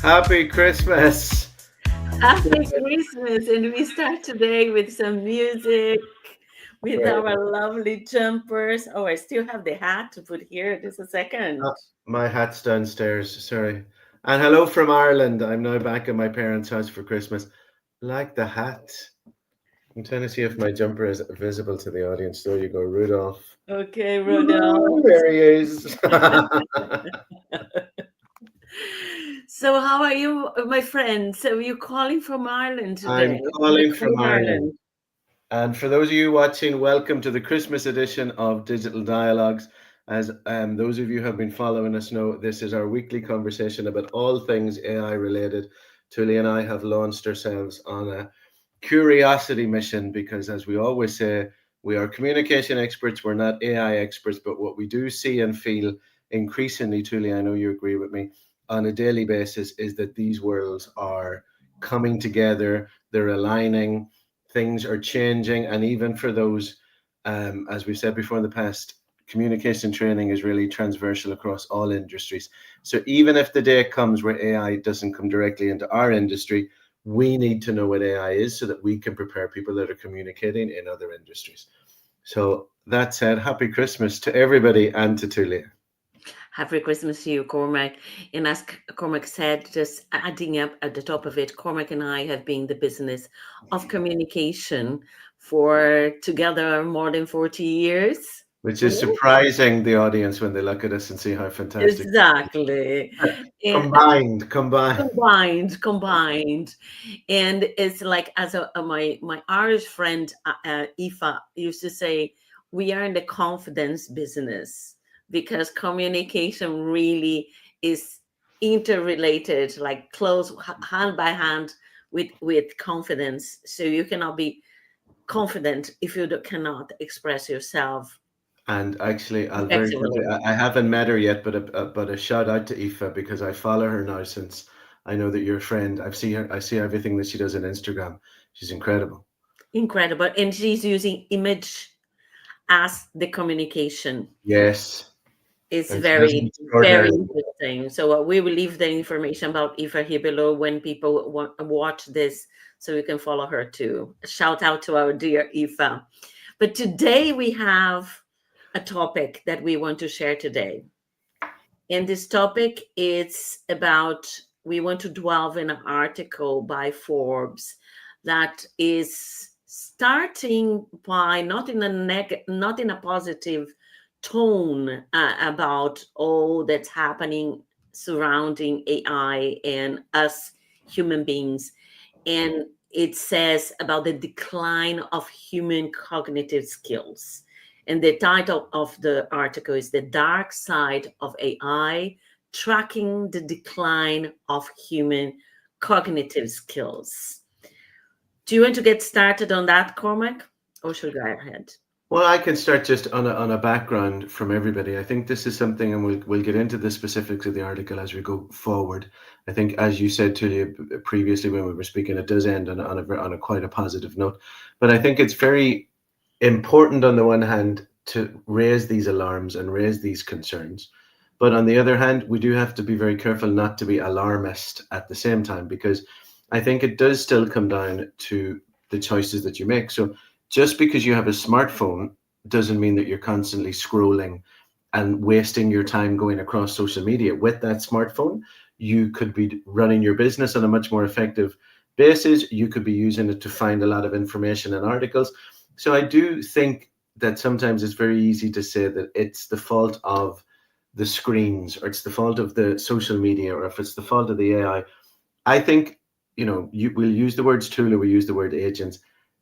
Happy Christmas. Happy Christmas! And we start today with some music, with Right. our lovely jumpers. Oh, I still have the hat to put here. Just a second. My hat's downstairs, sorry. And hello from Ireland. I'm now back at my parents' house for Christmas. Like the hat. I'm trying to see if my jumper is visible to the audience. There you go, Rudolph. Okay, Woohoo, Rudolph. there he is. So, how are you, my friend? So, you're calling from Ireland I'm today, from the calling from sunny Ireland. Ireland. And for those of you watching, welcome to the Christmas edition of Digital Dialogues. As those of you who have been following us know, this is our weekly conversation about all things AI related. Tully and I have launched ourselves on a curiosity mission because, as we always say, we are communication experts, we're not AI experts, but what we do see and feel increasingly, Tully, I know you agree with me, on a daily basis is that these worlds are coming together, they're aligning, things are changing, and even for those, as we've said before in the past, communication training is really transversal across all industries. So even if the day comes where AI doesn't come directly into our industry, we need to know what AI is so that we can prepare people that are communicating in other industries. So that said, happy Christmas to everybody and to Tulia. Happy Christmas to you, Cormac. And as Cormac said, just adding up at the top of it, Cormac and I have been in the business of communication for together more than 40 years. Which is Ooh. surprising the audience when they look at us and see how fantastic. Exactly. And Combined. combined. And it's like, as my Irish friend, Aoife, used to say, we are in the confidence business because communication really is interrelated, like close hand by hand with confidence. So you cannot be confident if you cannot express yourself And actually, I'll very quickly, effectively. I haven't met her yet, but a shout out to Aoife because I follow her now since I know that you're a friend. I see everything that she does on Instagram. She's incredible. Incredible. And she's using image as the communication. Yes. It's And she does an very, very extraordinary. interesting. So we will leave the information about Aoife here below when people watch this, so you can follow her too. Shout out to our dear Aoife. But today we have a topic that we want to share today. And this topic is about, we want to delve in an article by Forbes that is starting by not in a positive tone about all that's happening surrounding AI and us human beings. And it says about the decline of human cognitive skills. And the title of the article is The Dark Side of AI, Tracking the Decline of Human Cognitive Skills. Do you want to get started on that, Cormac? Or should I go ahead? Well, I can start just on a background from everybody. I think this is something, and we'll get into the specifics of the article as we go forward. I think, as you said to you previously when we were speaking, it does end on a quite a positive note. But I think it's very important on the one hand to raise these alarms and raise these concerns. But on the other hand, we do have to be very careful not to be alarmist at the same time, because I think it does still come down to the choices that you make. So just because you have a smartphone doesn't mean that you're constantly scrolling and wasting your time going across social media with that smartphone. You could be running your business on a much more effective basis. You could be using it to find a lot of information and articles. So I do think that sometimes it's very easy to say that it's the fault of the screens, or it's the fault of the social media, or if it's the fault of the AI. I think, we'll use the words tool, or we use the word agents.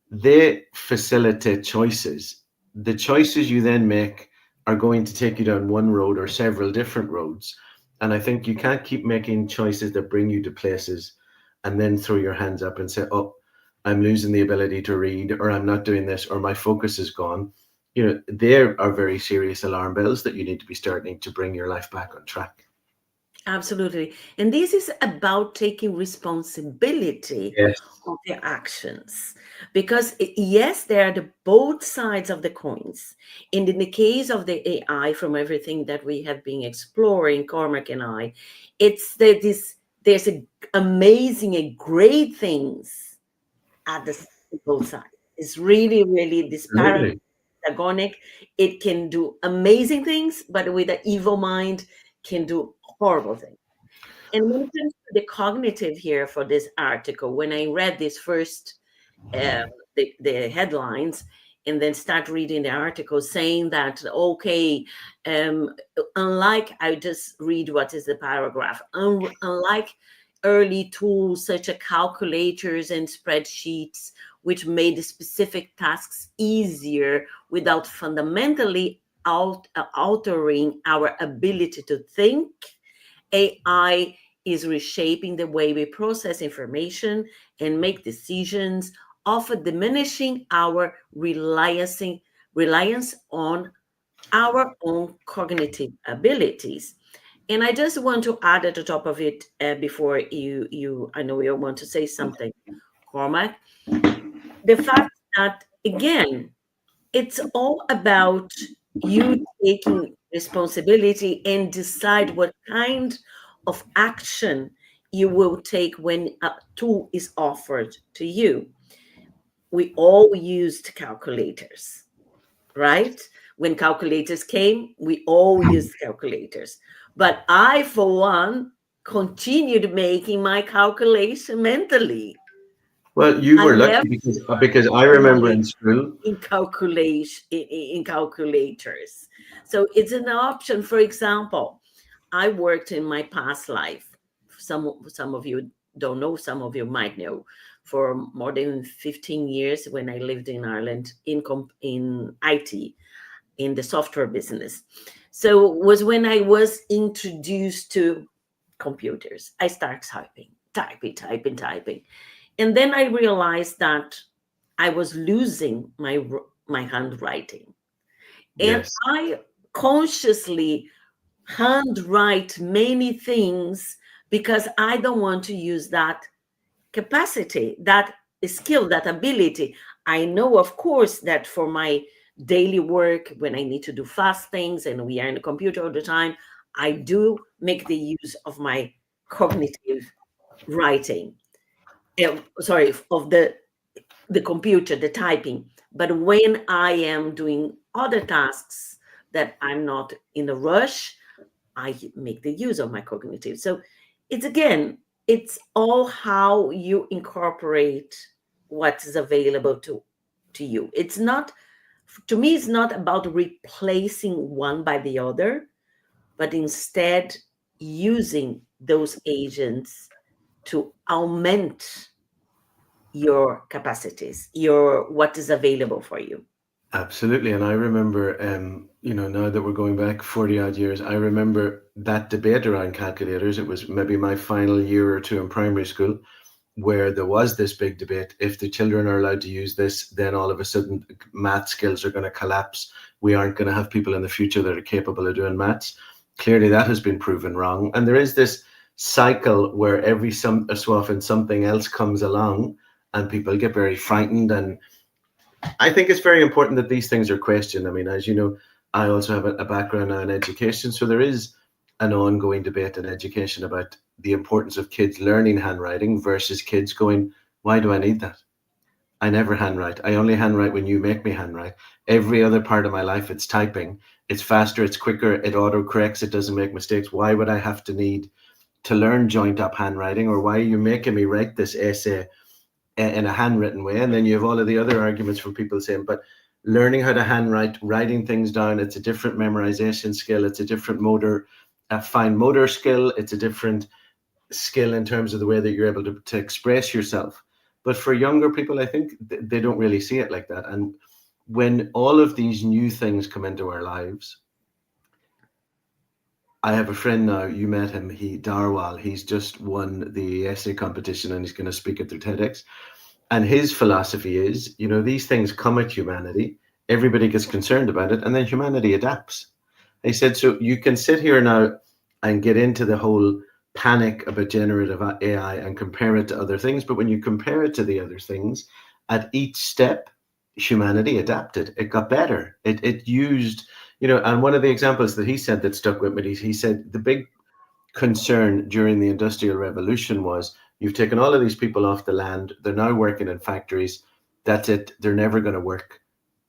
They facilitate choices. The choices you then make are going to take you down one road or several different roads. And I think you can't keep making choices that bring you to places and then throw your hands up and say, oh, I'm losing the ability to read, or I'm not doing this, or my focus is gone. There are very serious alarm bells that you need to be starting to bring your life back on track. Absolutely. And this is about taking responsibility Yes. of your actions. Because yes, there are the both sides of the coins. And in the case of the AI, from everything that we have been exploring, Cormac and I, it's this there's amazing and great things at the both sides. It's really, really this Absolutely. paragonic. It can do amazing things, but with an evil mind can do horrible things. And when it comes to the cognitive here for this article, when I read this first, um, the headlines, and then start reading the article saying that, okay, um, unlike, I just read what is the paragraph, unlike early tools such as calculators and spreadsheets, which made specific tasks easier without fundamentally altering our ability to think, AI is reshaping the way we process information and make decisions, often diminishing our reliance on our own cognitive abilities. And I just want to add at the top of it, before I know you want to say something, Cormac, the fact that, again, it's all about you taking responsibility and decide what kind of action you will take when a tool is offered to you. We all used calculators, right? When calculators came, we all used calculators. But I, for one, continued making my calculation mentally. Well, you I were lucky never because I remember in school. in calculation in calculators. So it's an option. For example, I worked in my past life. Some of you don't know, some of you might know, for more than 15 years when I lived in Ireland in IT, in the software business. So it was when I was introduced to computers. I started typing. And then I realized that I was losing my handwriting. And Yes. I consciously handwrite many things because I don't want to use that capacity, that skill, that ability. I know, of course, that for my daily work, when I need to do fast things and we are in the computer all the time, I do make the use of my cognitive writing. Sorry, of the computer, the typing. But when I am doing other tasks that I'm not in a rush, I make the use of my cognitive. So it's, again, it's all how you incorporate what is available to you. It's not, to me, it's not about replacing one by the other, but instead using those agents to augment your capacities, your what is available for you. Absolutely. And I remember, now that we're going back 40 odd years, I remember that debate around calculators. It was maybe my final year or two in primary school, where there was this big debate. If the children are allowed to use this, then all of a sudden math skills are going to collapse. We aren't going to have people in the future that are capable of doing maths. Clearly, that has been proven wrong. And there is this cycle where every so often something else comes along and people get very frightened. And I think it's very important that these things are questioned. I mean, as you know, I also have a background now in education. So there is an ongoing debate in education about the importance of kids learning handwriting versus kids going, why do I need that? I never handwrite. I only handwrite when you make me handwrite. Every other part of my life, it's typing. It's faster, it's quicker, it auto corrects, it doesn't make mistakes. Why would I have to need to learn joint up handwriting, or why are you making me write this essay in a handwritten way? And then you have all of the other arguments from people saying, but learning how to handwrite, writing things down, it's a different memorization skill, it's a different fine motor skill, it's a different skill in terms of the way that you're able to express yourself. But for younger people, I think they don't really see it like that. And when all of these new things come into our lives, I have a friend now, you met him, Darwal, he's just won the essay competition and he's going to speak at the TEDx. And his philosophy is, these things come at humanity, everybody gets concerned about it, and then humanity adapts. He said, so you can sit here now and get into the whole panic about generative AI and compare it to other things. But when you compare it to the other things, at each step, humanity adapted. It got better. It used, and one of the examples that he said that stuck with me, he said the big concern during the Industrial Revolution was you've taken all of these people off the land, they're now working in factories. That's it. They're never going to work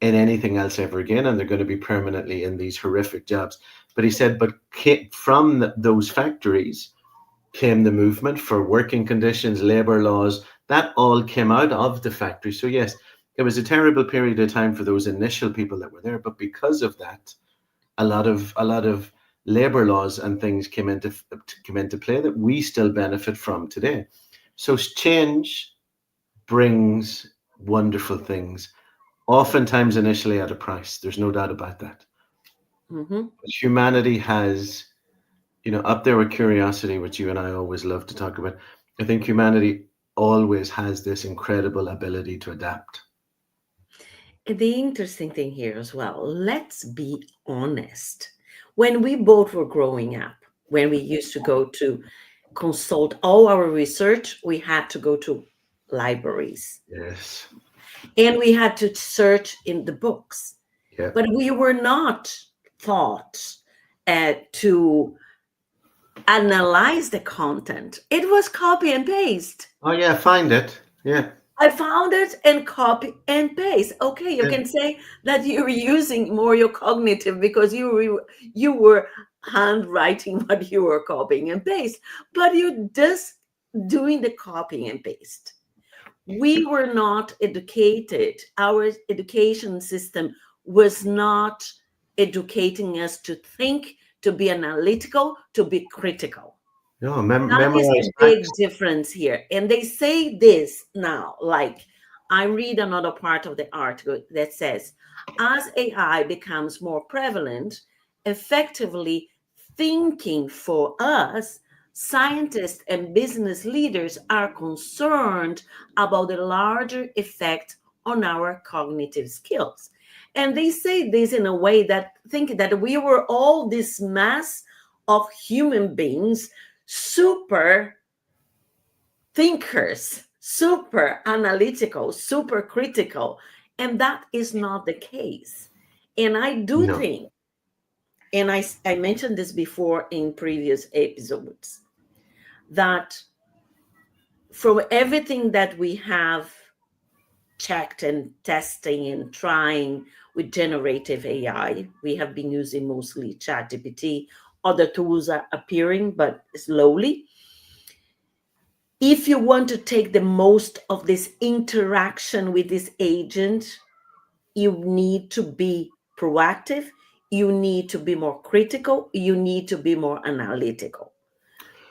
in anything else ever again, and they're going to be permanently in these horrific jobs. But he said, but from those factories came the movement for working conditions, labor laws. That all came out of the factory. So yes, it was a terrible period of time for those initial people that were there. But because of that, a lot of labor laws and things came into play that we still benefit from today. So change brings wonderful things, oftentimes initially at a price. There's no doubt about that. Mm-hmm. But humanity has, up there with curiosity, which you and I always love to talk about. I think humanity always has this incredible ability to adapt. The interesting thing here as well, let's be honest. When we both were growing up, when we used to go to consult all our research, we had to go to libraries Yes. and we had to search in the books. Yeah. But we were not taught to analyze the content. It was copy and paste. Oh yeah, find it. Yeah. I found it and copy and paste. Okay, you Yeah. can say that you're using more your cognitive because you were handwriting what you were copying and paste, but you just doing the copying and paste. We were not educated. Our education system was not educating us to think, to be analytical, to be critical. No, That is memorize a facts. big difference here. And they say this now, like I read another part of the article that says, as AI becomes more prevalent, effectively thinking for us, scientists and business leaders are concerned about the larger effect on our cognitive skills. And they say this in a way that think that we were all this mass of human beings, super thinkers, super analytical, super critical. And that is not the case. And I do No. think, and I mentioned this before in previous episodes, that from everything that we have checked and testing and trying with generative AI, we have been using mostly ChatGPT. Other tools are appearing, but slowly. If you want to take the most of this interaction with this agent, you need to be proactive, you need to be more critical, you need to be more analytical.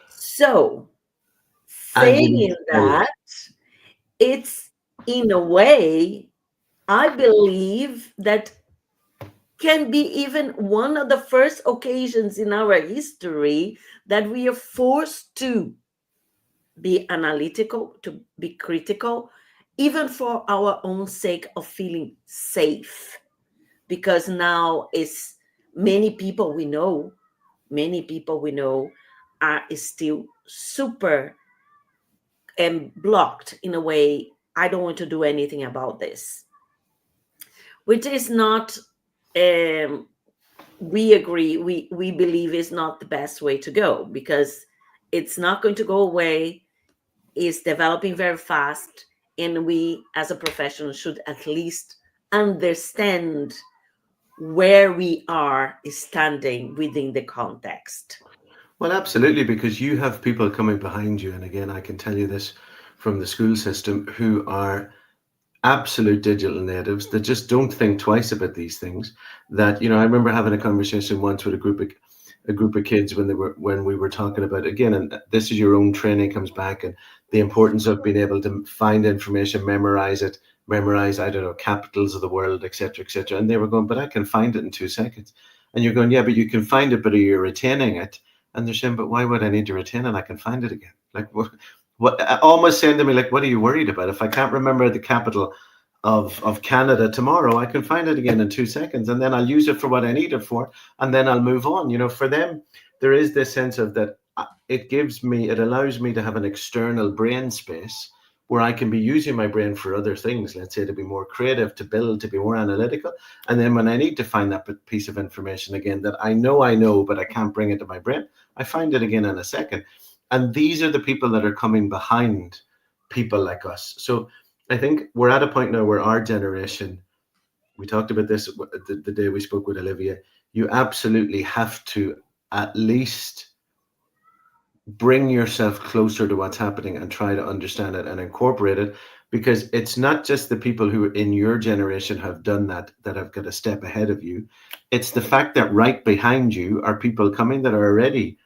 So, And you need saying to tell it. that, it's in a way, I believe that can be even one of the first occasions in our history that we are forced to be analytical, to be critical, even for our own sake of feeling safe. Because now it's many people we know are still super and blocked in a way. I don't want to do anything about this, which is not. We agree. We believe is not the best way to go because it's not going to go away. Is developing very fast, and we as a professional should at least understand where we are standing within the context. Well, absolutely, because you have people coming behind you, and again, I can tell you this from the school system, who are absolute digital natives that just don't think twice about these things. That, I remember having a conversation once with a group of kids when we were talking about, again, and this is your own training comes back, and the importance of being able to find information, memorize it, memorize, I don't know, capitals of the world, etc., etc. And they were going, but I can find it in 2 seconds. And you're going, yeah, but you can find it, but are you retaining it? And they're saying, but why would I need to retain it? I can find it again. Like, what almost saying to me, like, what are you worried about? If I can't remember the capital of Canada tomorrow, I can find it again in 2 seconds, and then I'll use it for what I need it for, and then I'll move on. For them, there is this sense of that it allows me to have an external brain space where I can be using my brain for other things, let's say to be more creative, to build, to be more analytical. And then when I need to find that piece of information again that I know, but I can't bring it to my brain, I find it again in a second. And these are the people that are coming behind people like us. So I think we're at a point now where our generation, we talked about this the day we spoke with Olivia, you absolutely have to at least bring yourself closer to what's happening and try to understand it and incorporate it, because it's not just the people who in your generation have done that have got a step ahead of you. It's the fact that right behind you are people coming that are already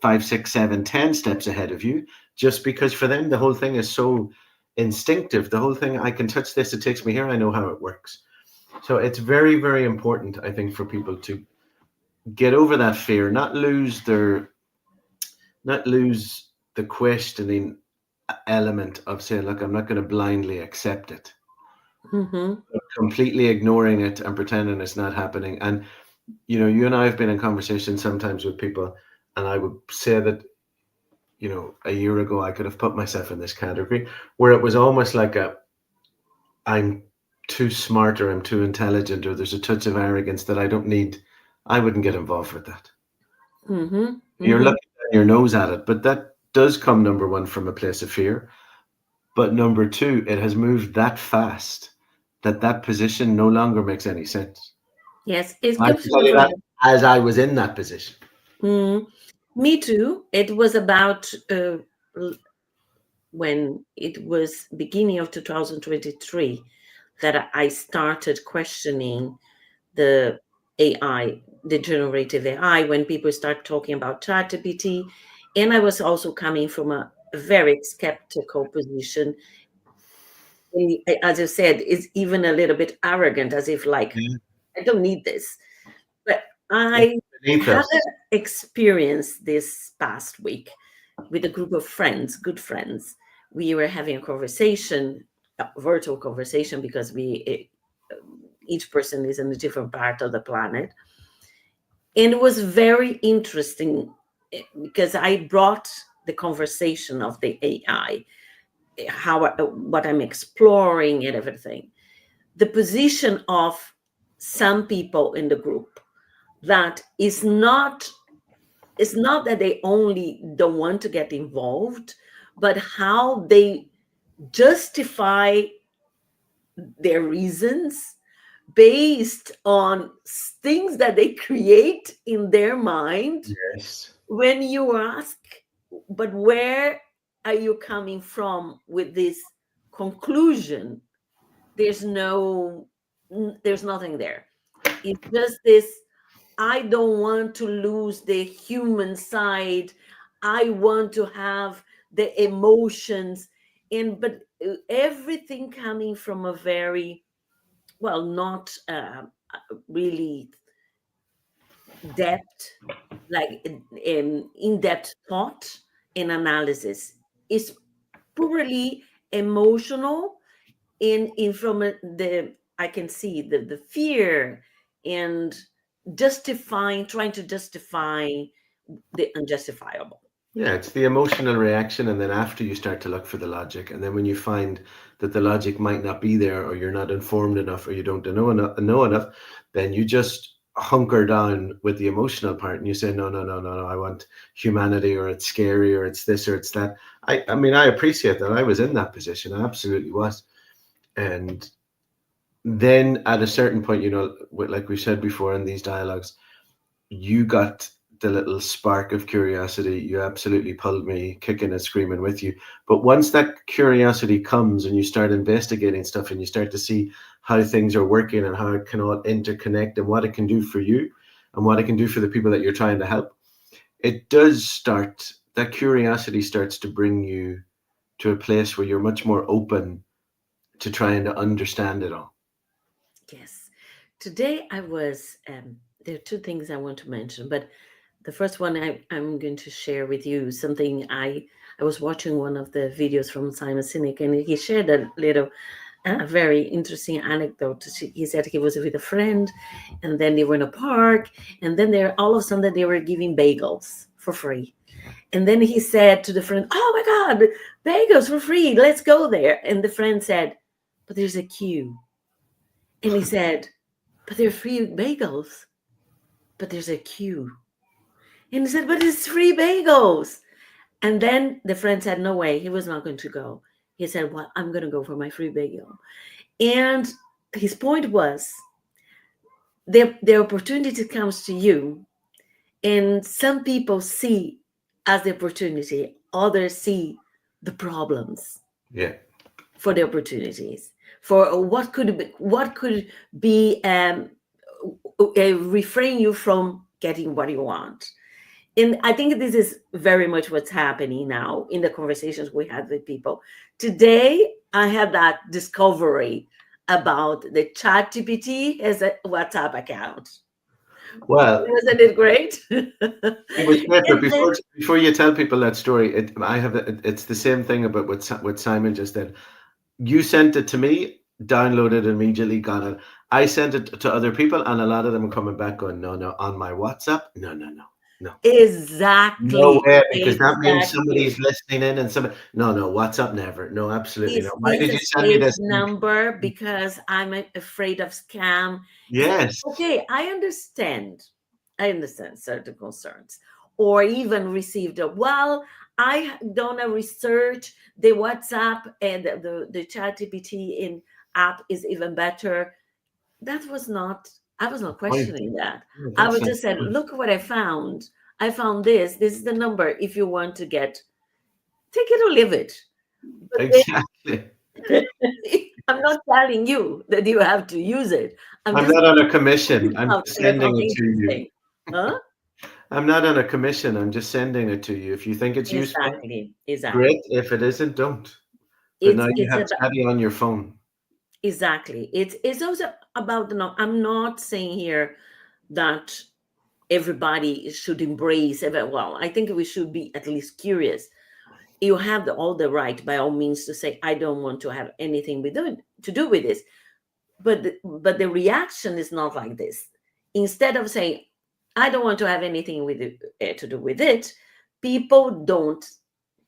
5, 6, 7, 10 steps ahead of you, just because for them the whole thing is so instinctive. The whole thing, I can touch this, it takes me here, I know how it works. So it's very, very important, I think, for people to get over that fear, not lose the questioning element of saying, look, I'm not going to blindly accept it. Mm-hmm. Completely ignoring it and pretending it's not happening. And, you know, you and I have been in conversation sometimes with people, and I would say that, you know, a year ago, I could have put myself in this category where it was almost like I'm too smart, or I'm too intelligent, or there's a touch of arrogance that I don't need. I wouldn't get involved with that. Mm-hmm. You're Mm-hmm. looking at your nose at it, but that does come, number one, from a place of fear. But number two, it has moved that fast that that position no longer makes any sense. Yes, it I comes can from tell a you that very. as I was in that position. Mm, me too. It was about l- when it was beginning of 2023 that I started questioning the AI, the generative AI, when people start talking about ChatGPT. And I was also coming from a very skeptical position. And as you said, it's even a little bit arrogant, as if like, Yeah. I don't need this. But It's I beneath had an us. experience this past week with a group of friends, good friends. We were having a conversation, a virtual conversation, because each person is in a different part of the planet. And it was very interesting because I brought the conversation of the AI, what I'm exploring and everything. The position of some people in the group that it's not that they only don't want to get involved, but how they justify their reasons based on things that they create in their mind. Yes. When you ask, but where are you coming from with this conclusion? There's no, there's nothing there. It's just this, I don't want to lose the human side. I want to have the emotions. And but everything coming from a very, well, not really depth, like in-depth thought and analysis. It's purely emotional. In from the, I can see the fear and justifying, trying to justify the unjustifiable. Yeah, it's the emotional reaction, and then after you start to look for the logic, and then when you find that the logic might not be there, or you're not informed enough, or you don't know enough, then you just hunker down with the emotional part, and you say, no, no, no, no, no, I want humanity, or it's scary, or it's this, or it's that. I mean, I appreciate that. I was in that position. I absolutely was. And then at a certain point, you know, like we said before in these dialogues, you got the little spark of curiosity. You absolutely pulled me kicking and screaming with you. But once that curiosity comes and you start investigating stuff and you start to see how things are working and how it can all interconnect and what it can do for you and what it can do for the people that you're trying to help, it does start, that curiosity starts to bring you to a place where you're much more open to trying to understand it all. Yes. Today I was, there are two things I want to mention, but the first one I'm going to share with you something I was watching one of the videos from Simon Sinek, and he shared a little, a very interesting anecdote. He said he was with a friend, and then they were in a park, and then all of a sudden they were giving bagels for free. And then he said to the friend, "Oh my God, bagels for free. Let's go there." And the friend said, "But there's a queue." And he said, "But they're free bagels, but there's a queue." And he said, "But it's free bagels." And then the friend said, "No way, he was not going to go." He said, "Well, I'm going to go for my free bagel." And his point was the opportunity comes to you, and some people see as the opportunity, others see the problems Yeah. for the opportunities, for what could be refrain you from getting what you want. And I think this is very much what's happening now in the conversations we had with people. Today, I had that discovery about the chat GPT as a WhatsApp account. Well, Wasn't it great? it was great, but And then, before you tell people that story, it's the same thing about what Simon just did. You sent it to me, downloaded immediately, got it. I sent it to other people, and a lot of them are coming back going, no, no, on my WhatsApp, no, no, no, no. No exactly, way, because that means exactly. somebody's listening in and somebody. No, no, WhatsApp never. No, absolutely no. Why Is did a you send me saved this link? number because I'm afraid of scam. Is it Yes. okay? I understand. I understand certain concerns. Or even received a well, I done a research. The WhatsApp and the chat GPT in app is even better. That was not, I was not Point. questioning that. No, I that's was not just said, point. look what I found. I found this. This is the number if you want to get, take it or leave it. But Exactly. then, I'm not telling you that you have to use it. I'm I'm just not on a pointing commission. I'm out just that I sending found it to you. interesting. Huh? I'm not on a commission. I'm just sending it to you. If you think it's useful, Exactly. great. Exactly. If it isn't, don't. But now you It's have about Chatty on your phone. exactly. It's also about the no. I'm not saying here that everybody should embrace it. Well, I think we should be at least curious. You have all the right, by all means, to say, I don't want to have anything with it, to do with this. But the reaction is not like this. Instead of saying, I don't want to have anything with it, to do with it, people don't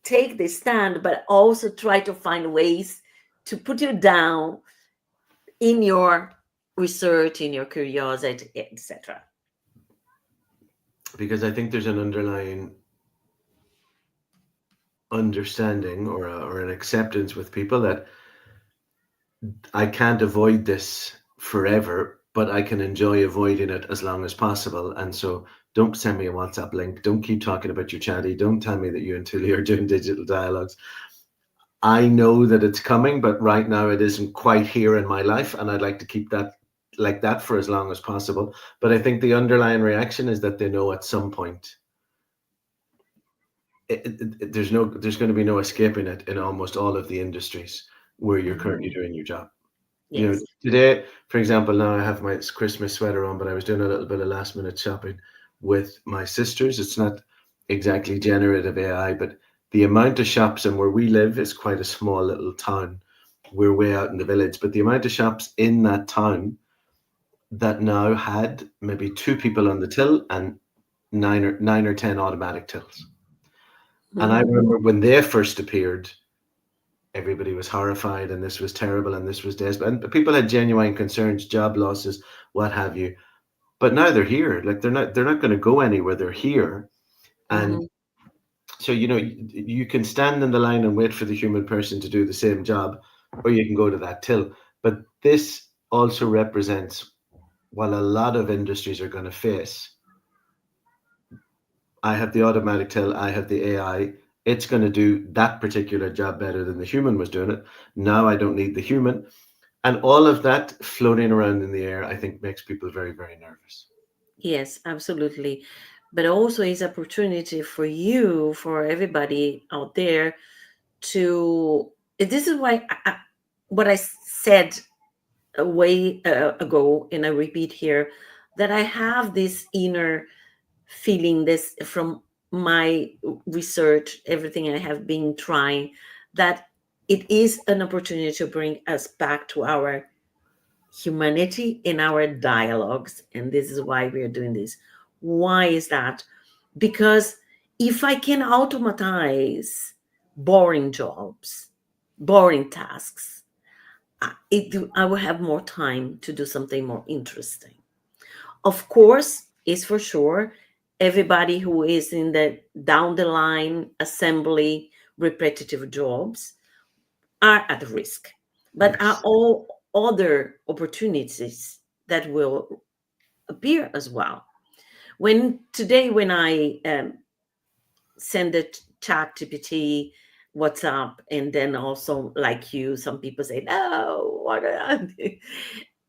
take the stand, but also try to find ways to put you down in your research, in your curiosity, etc. Because I think there's an underlying understanding or an acceptance with people that I can't avoid this forever, but I can enjoy avoiding it as long as possible. And so don't send me a WhatsApp link. Don't keep talking about your chatty. Don't tell me that you and Tully are doing digital dialogues. I know that it's coming, but right now it isn't quite here in my life. And I'd like to keep that like that for as long as possible. But I think the underlying reaction is that they know at some point there's going to be no escaping it in almost all of the industries where you're currently Mhm. doing your job. You know, Yes. today, for example, now I have my Christmas sweater on, but I was doing a little bit of last minute shopping with my sisters. It's not exactly generative AI, but the amount of shops and where we live is quite a small little town. We're way out in the village, but the amount of shops in that town that now had maybe two people on the till and nine or ten automatic tills. And I Mhm. remember when they first appeared, everybody was horrified and this was terrible and this was desperate. And people had genuine concerns, job losses, what have you. But now they're here. Like they're not going to go anywhere. They're here. And Mhm. so, you can stand in the line and wait for the human person to do the same job, or you can go to that till. But this also represents what a lot of industries are going to face. I have the automatic till, I have the AI. It's going to do that particular job better than the human was doing it. Now I don't need the human. And all of that floating around in the air, I think makes people very, very nervous. Yes, absolutely. But also is opportunity for you, for everybody out there to. This is why what I said a way ago, and I repeat here, that I have this inner feeling, this from my research, everything I have been trying, that it is an opportunity to bring us back to our humanity in our dialogues. And this is why we are doing this. Why is that? Because if I can automatize boring jobs, boring tasks, I will have more time to do something more interesting. Of course, is for sure, everybody who is in the down the line assembly repetitive jobs are at risk, but are Yes. all other opportunities that will appear as well. When I send the chat GPT, WhatsApp, and then also like you, some people say, no, what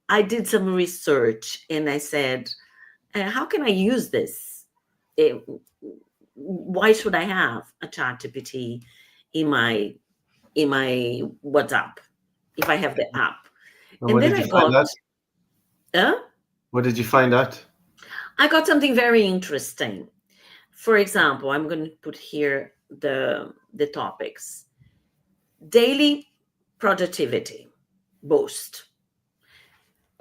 I did some research and I said, how can I use this? Eh, why should I have a chat GPT in my WhatsApp if I have the app? And And what then did you find out? uh, What did you find out? I got something very interesting. For example, I'm going to put here the topics: daily productivity boost,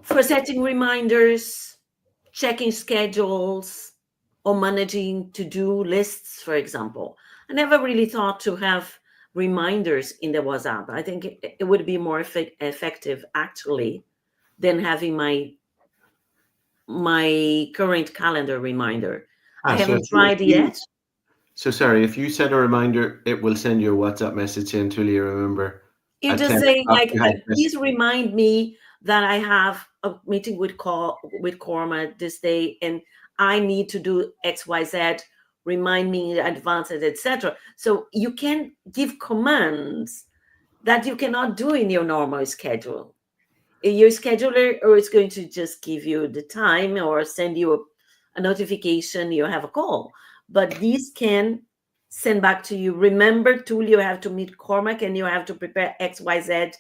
for setting reminders, checking schedules, or managing to-do lists, for example. I never really thought to have reminders in the WhatsApp. I think it would be more effective actually than having my current calendar reminder. I Ah, so haven't tried yet. so sorry, if you set a reminder, it will send you a WhatsApp message saying, Tulia, remember You at just 10 say o'clock like, you had this. please remind me that I have a meeting with Cormac this day, and I need to do XYZ. Remind me in advance, etc. So you can give commands that you cannot do in your normal schedule. Your scheduler or is going to just give you the time or send you a notification you have a call, but these can send back to you, remember, tool, you have to meet Cormac and you have to prepare XYZ.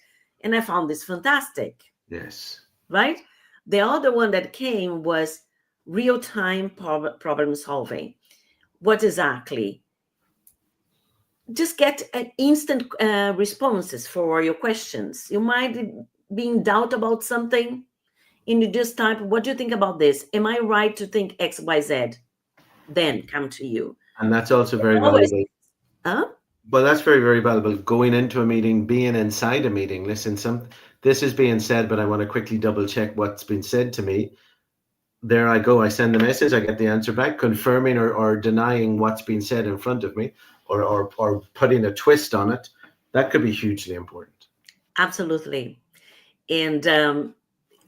And I found this fantastic. Yes. Right. The other one that came was real-time problem solving. What exactly? Just get instant responses for your questions. You might be in doubt about something and you just type, what do you think about this? Am I right to think XYZ? Then come to you. And that's also very Always, valuable. huh? Well, that's very, very valuable. Going into a meeting, being inside a meeting, listen, this is being said, but I want to quickly double check what's been said to me. There I go. I send the message, I get the answer back, confirming or denying what's been said in front of me, or putting a twist on it. That could be hugely important. Absolutely. And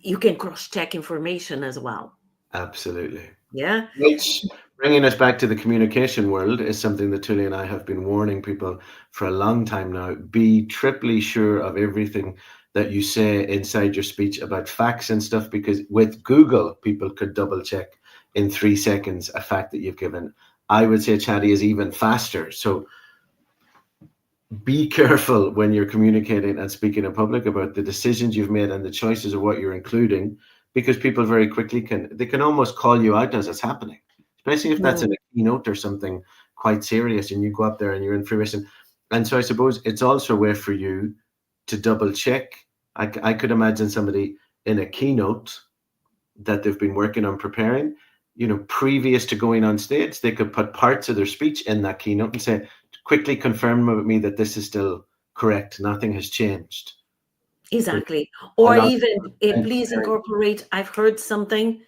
you can cross check information as well. Absolutely. Yeah. Which, bringing us back to the communication world, is something that Tully and I have been warning people for a long time now. Be triply sure of everything that you say inside your speech about facts and stuff, because with Google, people could double check in 3 seconds a fact that you've given. I would say Chatty is even faster. So be careful when you're communicating and speaking in public about the decisions you've made and the choices of what you're including, because people very quickly can almost call you out as it's happening, especially if that's in Mm. a keynote or something quite serious and you go up there and you're in fruition. And so I suppose it's also a way for you to double check. I could imagine somebody in a keynote that they've been working on preparing, previous to going on stage, they could put parts of their speech in that keynote and say, quickly confirm with me that this is still correct. Nothing has changed. So Exactly. a Or lot even of please incorporate. I've heard something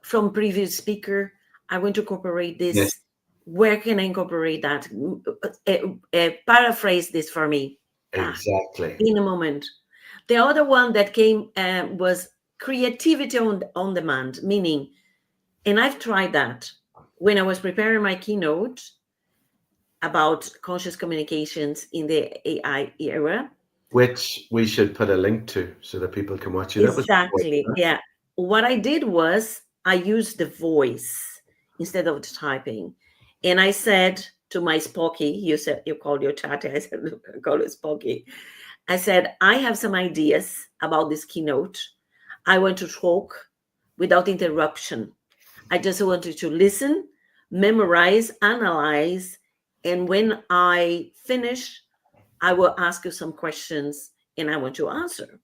from previous speaker. I want to incorporate yes, this. Where can I incorporate that? Paraphrase this for me. Ah, exactly. in a moment. The other one that came was creativity on demand, meaning, and I've tried that when I was preparing my keynote about conscious communications in the AI era. Which we should put a link to so that people can watch it. That was Exactly. Yeah. What I did was I used the voice instead of the typing. And I said to my Spocky, you said you called your chat, I said, look, I call it Spocky. I said, I have some ideas about this keynote. I want to talk without interruption. I just wanted to listen, memorize, analyze, and when I finish, I will ask you some questions and I want to answer.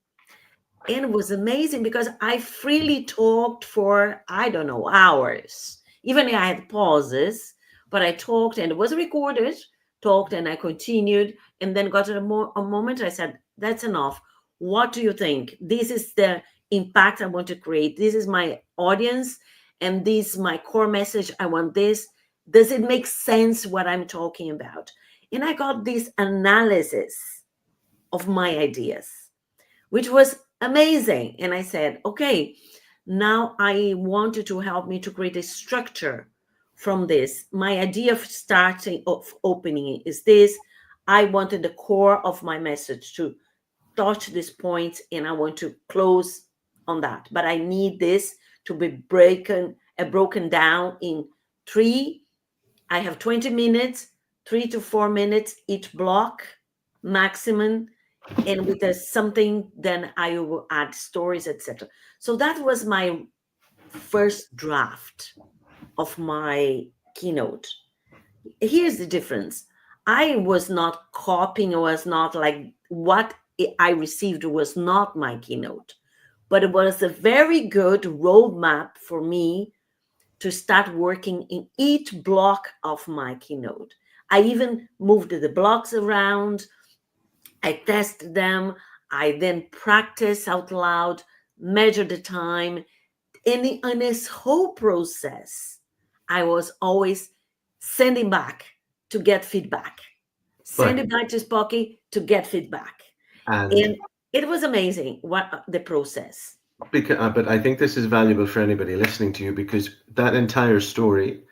And it was amazing because I freely talked for, I don't know, hours. Even if I had pauses But I talked and it was recorded, talked and I continued, and then got a moment. I said, that's enough. What do you think? This is the impact I want to create. This is my audience, and this is my core message. I want this. Does it make sense what I'm talking about? And I got this analysis of my ideas, which was amazing. And I said, okay, now I wanted to help me to create a structure from this. My idea of starting, of opening is this. I wanted the core of my message to touch this point, and I want to close on that. But I need this to be broken down in three. I have 20 minutes, 3 to 4 minutes each block maximum, and with something, then I will add stories, etc. So that was my first draft of my keynote. Here's the difference. I was not copying, or was not like what I received was not my keynote, but it was a very good roadmap for me to start working in each block of my keynote. I even moved the blocks around. I test them. I then practice out loud, measure the time. In this whole process, I was always sending back to get feedback, But sending back to Spocky to get feedback. and And it was amazing what the process. because, but I think this is valuable for anybody listening to you, because that entire story,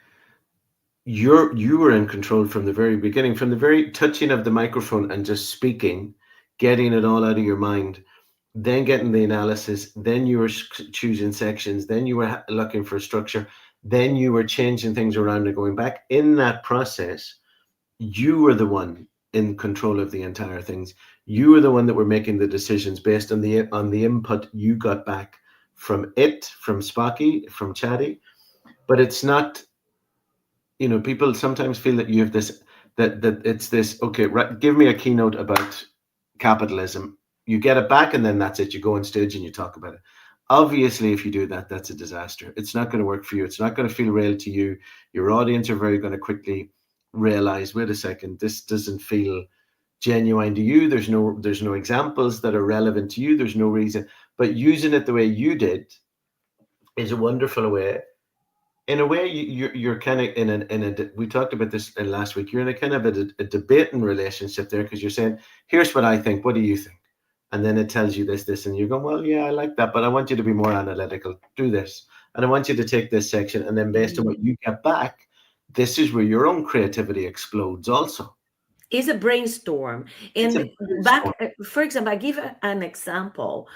you were in control from the very beginning, from the very touching of the microphone and just speaking, getting it all out of your mind, then getting the analysis, then you were choosing sections, then you were looking for structure, then you were changing things around and going back. In that process, you were the one in control of the entire things. You were the one that were making the decisions based on the input you got back from Spocky, from Chatty. But it's not, people sometimes feel that you have this, that it's this, okay, right, give me a keynote about capitalism. You get it back and then that's it. You go on stage and you talk about it. Obviously, if you do that, that's a disaster. It's not going to work for you. It's not going to feel real to you. Your audience are very going to quickly realize, wait a second, this doesn't feel genuine to you. There's no examples that are relevant to you. There's no reason. But using it the way you did is a wonderful way. In a way, you're kind of we talked about this in last week. You're in a kind of a debating relationship there, because you're saying, here's what I think, what do you think? And then it tells you this, and you're going, well, yeah, I like that, but I want you to be more analytical, do this, and I want you to take this section, and then based on what you get back, this is where your own creativity explodes also. It's a brainstorm. It's a And back, for example, I give an example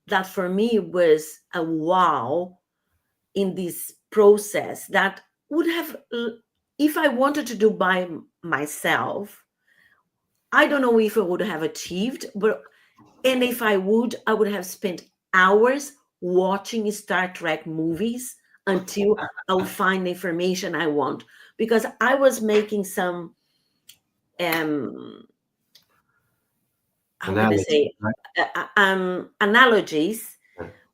that for me was a wow in this process that would have, if I wanted to do by myself, I don't know if I would have achieved, and if I would have spent hours watching Star Trek movies until I'll find the information I want, because I was making some how can I say, analogies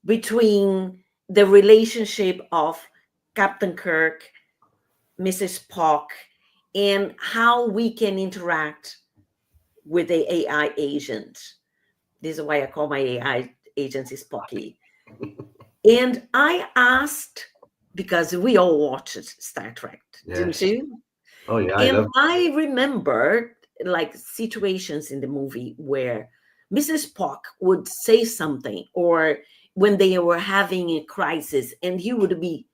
between the relationship of Captain Kirk, Mrs. Spock, and how we can interact with the AI agent. This is why I call my AI agency Spocky. And I asked, because we all watched Star Trek, didn't you? Oh yeah, And I remember like situations in the movie where Mrs. Spock would say something, or when they were having a crisis, and he would be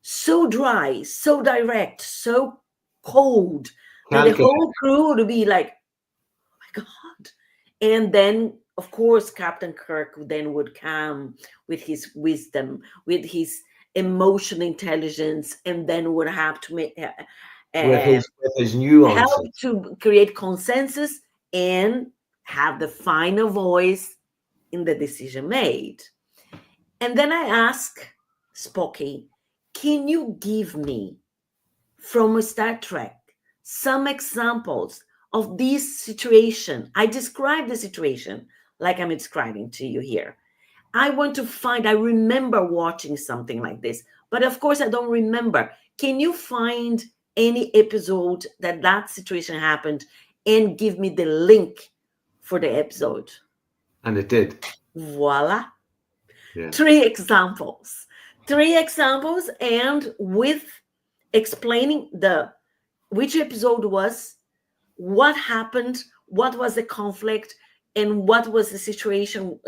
so dry, so direct, so cold, that the whole crew would be like, oh my God. And then, of course, Captain Kirk then would come with his wisdom, with his emotional intelligence, and then would have to make with his nuances, help to create consensus and have the final voice in the decision made. And then I ask Spocky, can you give me from Star Trek some examples of this situation? I describe the situation like I'm describing to you here. I remember watching something like this, but of course I don't remember. Can you find any episode that situation happened and give me the link for the episode. And it did. Voila. Yeah. Three examples. And with explaining which episode was, what happened, what was the conflict, and what was the situation,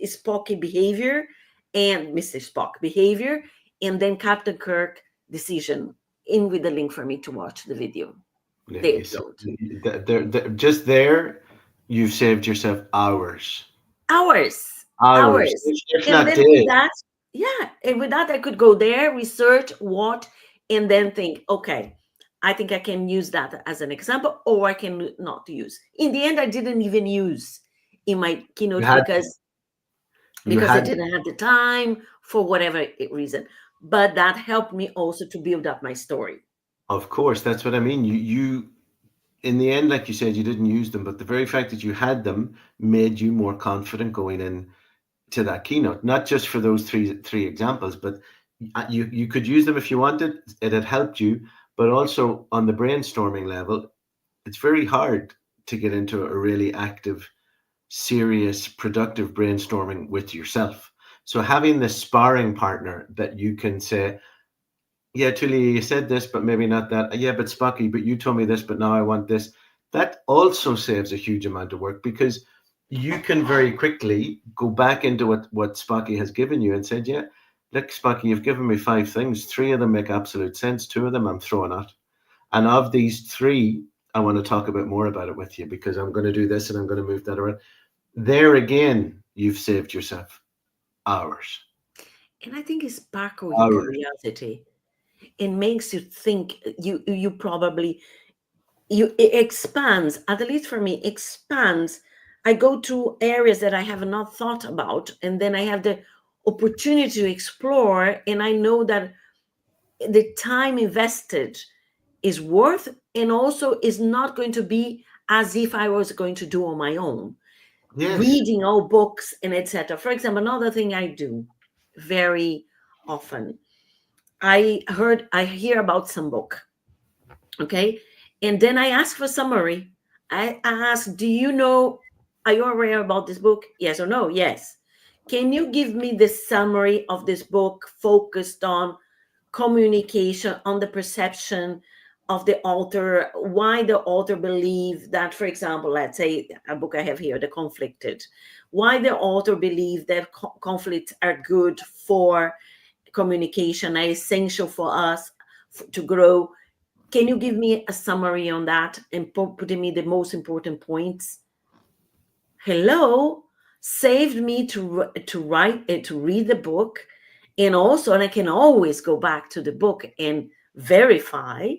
Spock behavior and Mr. Spock behavior, and then Captain Kirk decision, in with the link for me to watch the video, Yeah, the you see, episode. just there, you've saved yourself hours. Hours, Hours. hours. If And not then with days. that, yeah, and with that, I could go there, research what, and then think, okay, I think I can use that as an example, or I can not use. In the end, I didn't even use in my You keynote had you because I had didn't have the time for whatever reason. But that helped me also to build up my story. Of course, that's what I mean. You in the end, like you said, you didn't use them, but the very fact that you had them made you more confident going in to that keynote. Not just for those three examples, but you could use them if you wanted. It had helped you, but also on the brainstorming level, it's very hard to get into a really active, serious, productive brainstorming with yourself. So having this sparring partner that you can say, yeah, Tully, you said this, but maybe not that. Yeah, but Spocky, but you told me this, but now I want this. That also saves a huge amount of work because you can very quickly go back into what Spocky has given you and said, yeah, look, Spocky, you've given me 5 things. 3 of them make absolute sense. 2 of them I'm throwing out. And of these 3, I want to talk a bit more about it with you because I'm going to do this and I'm going to move that around. There again, you've saved yourself hours. And I think it sparkles your Hours. curiosity. It makes you think. You probably it expands. At least for me, expands. I go to areas that I have not thought about, and then I have the opportunity to explore, and I know that the time invested is worth, and also is not going to be as if I was going to do on my own. Yes. Reading all books and etc. For example, another thing I do very often, I hear about some book, okay, and then I ask for summary. I ask, do you know, are you aware about this book? Yes or no? Yes. Can you give me the summary of this book focused on communication, on the perception of the author, why the author believed that, for example, let's say a book I have here, The Conflicted, why the author believed that conflicts are good for communication, are essential for us to grow. Can you give me a summary on that and put me the most important points? Hello, saved me to read the book, and also, and I can always go back to the book and verify,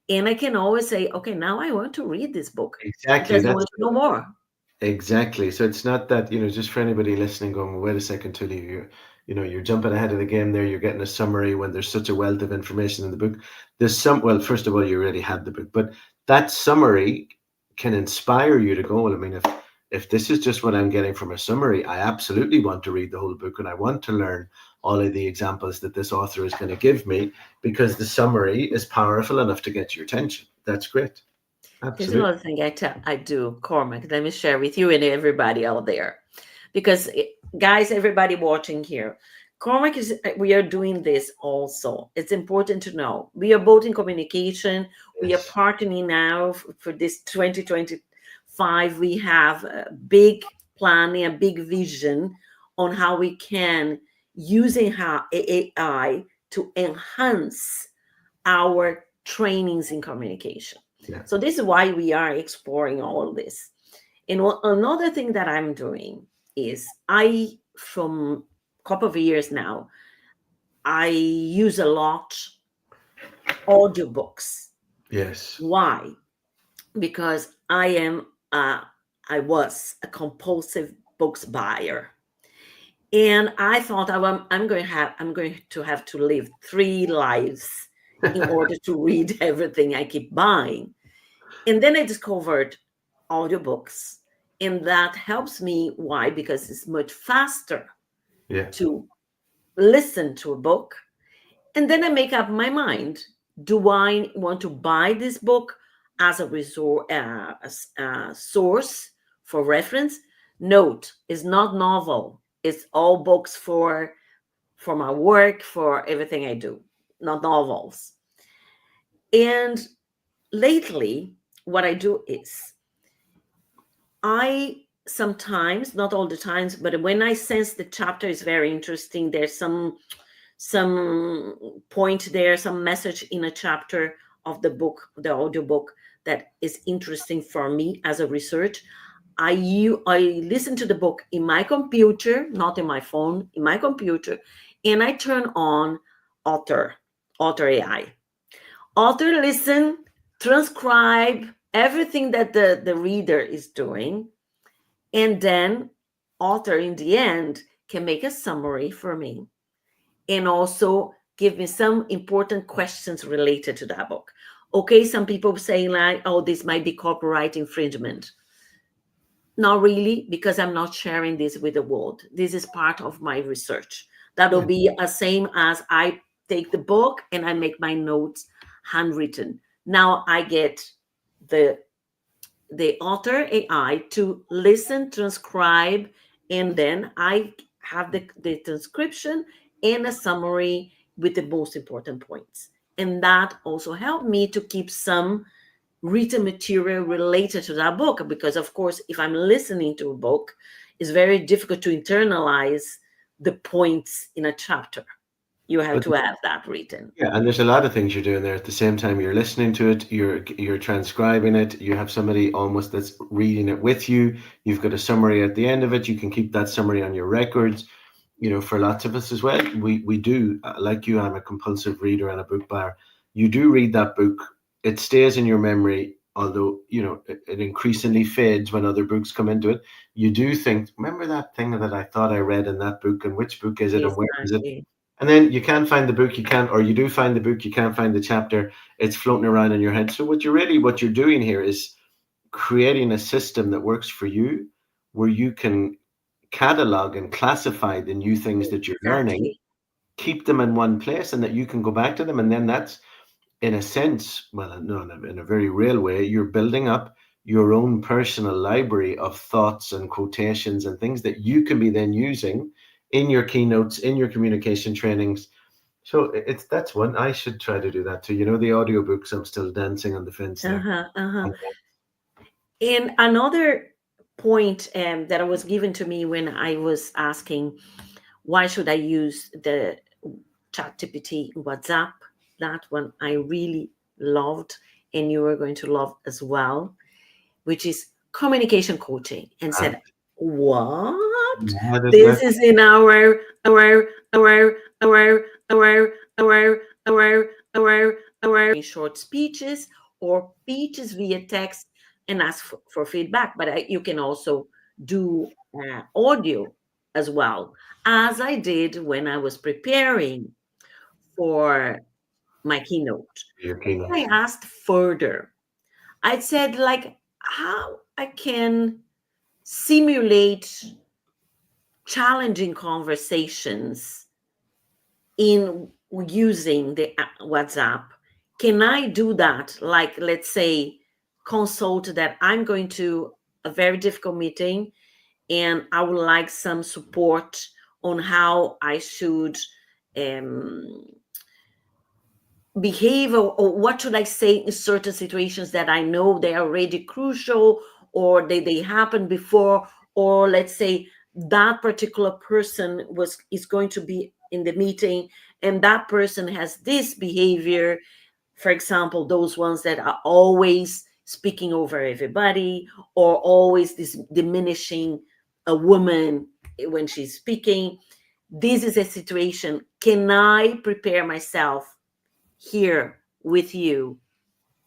and I can always say, okay, now I want to read this book Exactly. because I That's want to know more. exactly. So it's not that, just for anybody listening going, wait a second, Tully, you're jumping ahead of the game there. You're getting a summary when there's such a wealth of information in the book. Well, first of all, you already had the book, but that summary can inspire you to go, well, I mean, if this is just what I'm getting from a summary, I absolutely want to read the whole book and I want to learn all of the examples that this author is going to give me because the summary is powerful enough to get your attention. That's great. There's Absolutely. another thing I do, Cormac. Let me share with you and everybody out there, because guys, everybody watching here, Cormac we are doing this also. It's important to know we are both in communication. We are Yes. partnering now for this 2025. We have a big planning, a big vision on how we can using AI to enhance our trainings in communication. Yeah. So this is why we are exploring all of this. And another thing that I'm doing is from a couple of years now, I use a lot audiobooks. Yes. Why? Because I was a compulsive books buyer. And I thought I'm going to have to live 3 lives in order to read everything I keep buying. And then I discovered audiobooks, and that helps me. Why? Because it's much faster Yeah. to listen to a book, and then I make up my mind. Do I want to buy this book as a source for reference? Note, it's not novel. It's all books for my work, for everything I do, not novels. And lately, what I do is I sometimes, not all the times, but when I sense the chapter is very interesting, there's some point there, some message in a chapter of the book, the audiobook, that is interesting for me as a research. I listen to the book in my computer, not in my phone, in my computer, and I turn on Author, Author AI. Author listen, transcribe everything that the reader is doing, and then author in the end can make a summary for me and also give me some important questions related to that book. Okay, some people say like, oh, this might be copyright infringement. Not really, because I'm not sharing this with the world. This is part of my research. That'll Yeah. be the same as I take the book and I make my notes handwritten. Now I get the author AI to listen, transcribe, and then I have the transcription and a summary with the most important points. And that also helped me to keep some written material related to that book, because of course if I'm listening to a book, it's very difficult to internalize the points in a chapter. You have But to have that written. yeah, and there's a lot of things you're doing there at the same time. You're listening to it, you're transcribing it, you have somebody almost that's reading it with you. You've got a summary at the end of it. You can keep that summary on your records. You know, for lots of us as well, we do, like you, I'm a compulsive reader and a book buyer. You do read that book, it stays in your memory, although, you know, it increasingly fades when other books come into it. You do think, remember that thing that I thought I read in that book, and which book is it and where is it? Exactly. And then you can't find the book, you can't, or you do find the book, you can't find the chapter, it's floating around in your head. So what you're doing here is creating a system that works for you, where you can catalog and classify the new things that you're learning, Exactly. keep them in one place, and that you can go back to them. And then that's, in a sense, well, no, in a very real way, you're building up your own personal library of thoughts and quotations and things that you can be then using in your keynotes, in your communication trainings. So it's that's one. I should try to do that too. You know, the audiobooks, I'm still dancing on the fence there. Uh-huh, uh-huh. And another point that was given to me when I was asking why should I use the ChatGPT WhatsApp, that one I really loved, and you are going to love as well, which is communication coaching, and Uh, said, what? yeah, This is in our, our, our, short speeches or speeches via text and ask for feedback. But you can also do audio as well, as I did when I was preparing for my keynote. your I keynotes. asked further. I said, like, how I can simulate challenging conversations in using the WhatsApp. Can I do that? Like, let's say, consult that I'm going to a very difficult meeting and I would like some support on how I should um, behave, or what should I say in certain situations that I know they are already crucial, or they happened before, or let's say that particular person is going to be in the meeting and that person has this behavior, for example, those ones that are always speaking over everybody or always diminishing a woman when she's speaking. This is a situation. Can I prepare myself here with you?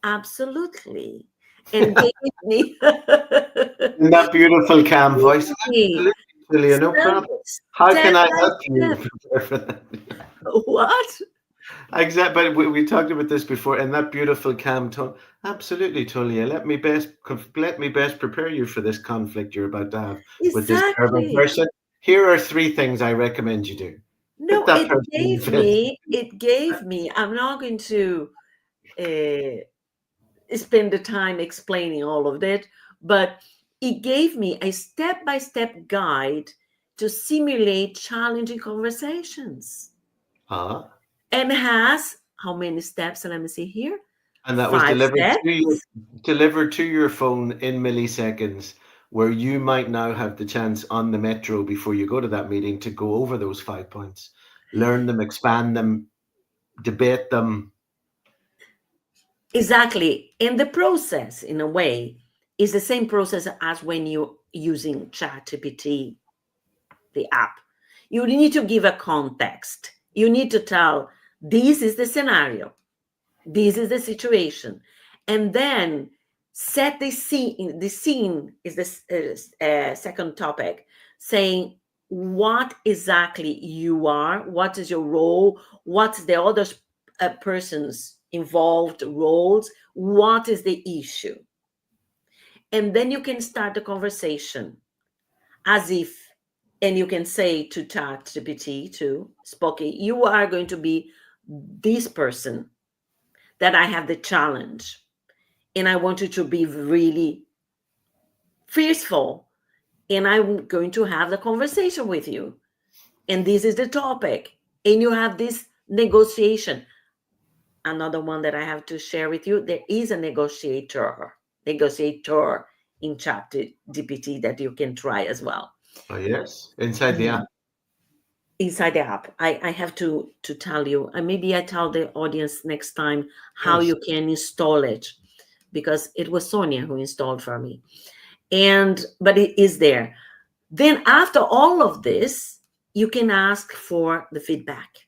Absolutely. And gave me In that beautiful, calm voice. me Absolutely, Julia, no step, problem. How step can I by help you step. prepare for that? What? Exactly, but we talked about this before, in that beautiful, calm tone. Absolutely, Tulia. Let me best prepare you for this conflict you're about to have with this terrible Exactly. person. Here are three things I recommend you do. Put No, that person in the face. it gave me, I'm not going to, spend the time explaining all of that, but it gave me a step-by-step guide to simulate challenging conversations. Ah. And has how many steps? Let me see here. And that was 5 steps. delivered to your phone in milliseconds, where you might now have the chance on the metro before you go to that meeting to go over those 5 points, learn them, expand them, debate them. Exactly. And the process, in a way, is the same process as when you're using ChatGPT, the app. You need to give a context. You need to tell, this is the scenario, this is the situation, and then set the scene. The scene is the second topic, saying what exactly you are, what is your role, what's the other person's involved roles, what is the issue. And then you can start the conversation as if, and you can say to ChatGPT, to Spocky, you are going to be this person that I have the challenge, and I want you to be really fearful, and I'm going to have the conversation with you, and this is the topic, and you have this negotiation. Another one that I have to share with you, there is a negotiator in ChatGPT that you can try as well. Oh, yes, inside the app. Inside the app, I have to tell you, and maybe I tell the audience next time how Yes. you can install it, because it was Sonia who installed for me. But it is there. Then after all of this, you can ask for the feedback.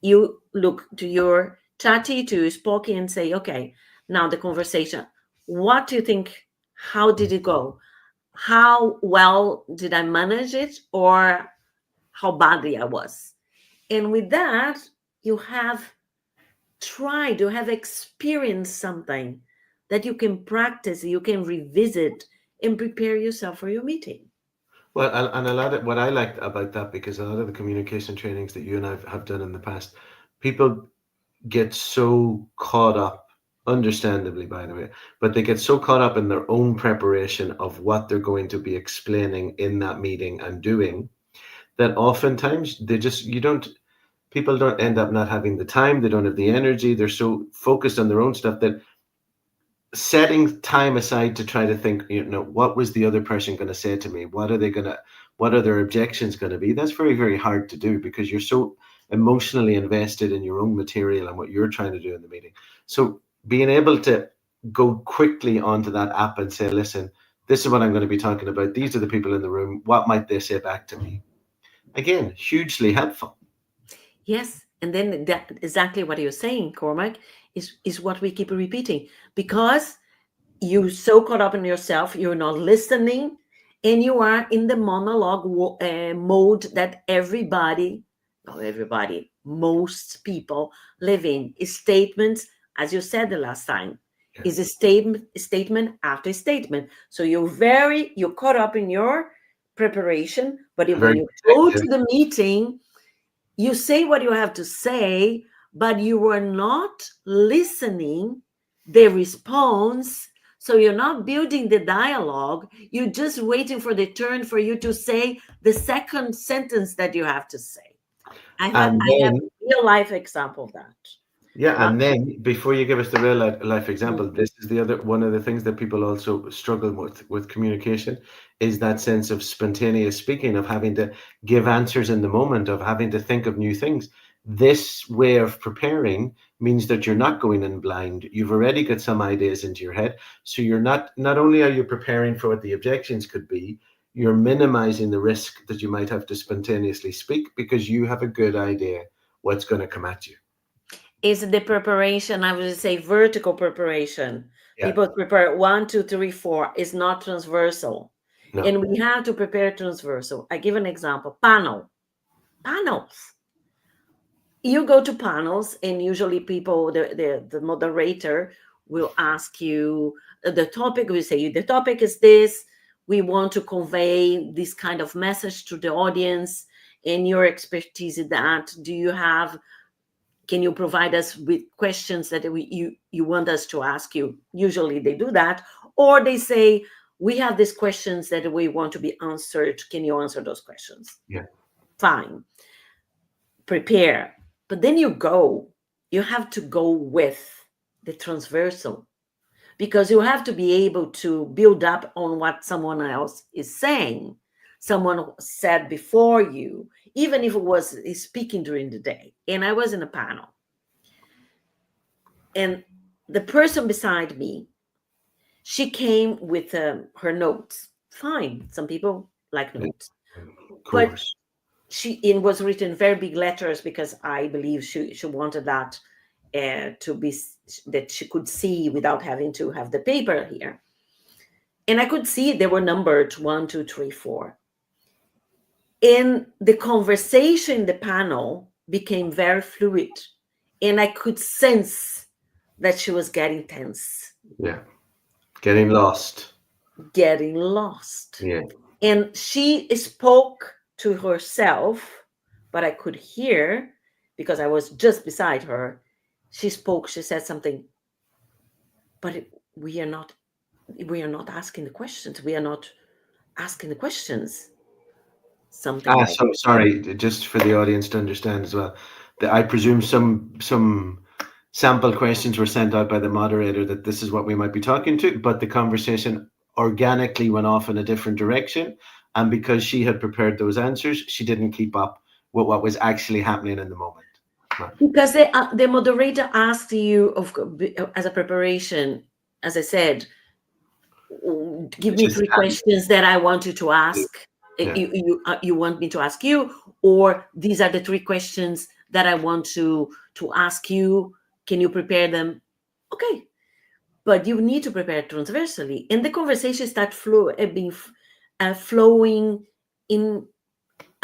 You look to your chatty, to Spocky, and say, okay, now the conversation, what do you think? How did it go? How well did I manage it, or how badly I was? And with that, you have tried, you have experienced something that you can practice, you can revisit, and prepare yourself for your meeting. Well, and a lot of what I liked about that, because a lot of the communication trainings that you and I have done in the past, people get so caught up, understandably, by the way, but they get so caught up in their own preparation of what they're going to be explaining in that meeting and doing, that oftentimes people don't end up not having the time, they don't have the energy, they're so focused on their own stuff that setting time aside to try to think, what was the other person going to say to me? What are their objections going to be? That's very, very hard to do, because you're so emotionally invested in your own material and what you're trying to do in the meeting. So being able to go quickly onto that app and say, listen, this is what I'm going to be talking about. These are the people in the room. What might they say back to me? Again, hugely helpful. Yes, and then that exactly what you're saying, Cormac, is what we keep repeating, because you're so caught up in yourself, you're not listening, and you are in the monologue mode that not everybody, most people live in. Is statements, as you said the last time, is a statement after statement. So you're caught up in your preparation, but when you go to the meeting, you say what you have to say, but you were not listening the response. So you're not building the dialogue. You're just waiting for the turn for you to say the second sentence that you have to say. I have a real life example of that. Yeah, and then before you give us the real life example, this is the other one of the things that people also struggle with communication, is that sense of spontaneous speaking, of having to give answers in the moment, of having to think of new things. This way of preparing means that you're not going in blind. You've already got some ideas into your head. So you're not only are you preparing for what the objections could be, you're minimizing the risk that you might have to spontaneously speak, because you have a good idea what's going to come at you. Is the preparation, I would say vertical preparation. Yeah. People prepare 1, 2, 3, 4. It's not transversal. No. And we have to prepare transversal. I give an example. Panels. You go to panels, and usually people, the moderator will ask you the topic. We say, the topic is this. We want to convey this kind of message to the audience, and your expertise in that. Do you have can you provide us with questions that you want us to ask you? Usually they do that, or they say, we have these questions that we want to be answered. Can you answer those questions? Yeah. Fine. Prepare. But then you have to go with the transversal, because you have to be able to build up on what someone else is saying, someone said before you, even if it was speaking during the day. And I was in a panel, and the person beside me, she came with her notes. Fine, some people like Yeah. notes, Of but course. it was written very big letters, because I believe she wanted that to be, that she could see without having to have the paper here. And I could see they were numbered 1, 2, 3, 4. And the conversation, the panel became very fluid, and I could sense that she was getting tense, Yeah. Getting lost. getting lost. Yeah. And she spoke to herself, but I could hear, because I was just beside her. She spoke, she said something, but we are not asking the questions. We are not asking the questions. Something like, So sorry, just for the audience to understand as well. I presume some sample questions were sent out by the moderator that this is what we might be talking to, but the conversation organically went off in a different direction. And because she had prepared those answers, she didn't keep up with what was actually happening in the moment. Right. because the moderator asked you as a preparation, as I said, give Which me is 3 questions that I want you to ask. yeah. You want me to ask you, or these are the 3 questions that I want to ask you. Can you prepare them? Okay, but you need to prepare transversally, and the conversation start flowing in,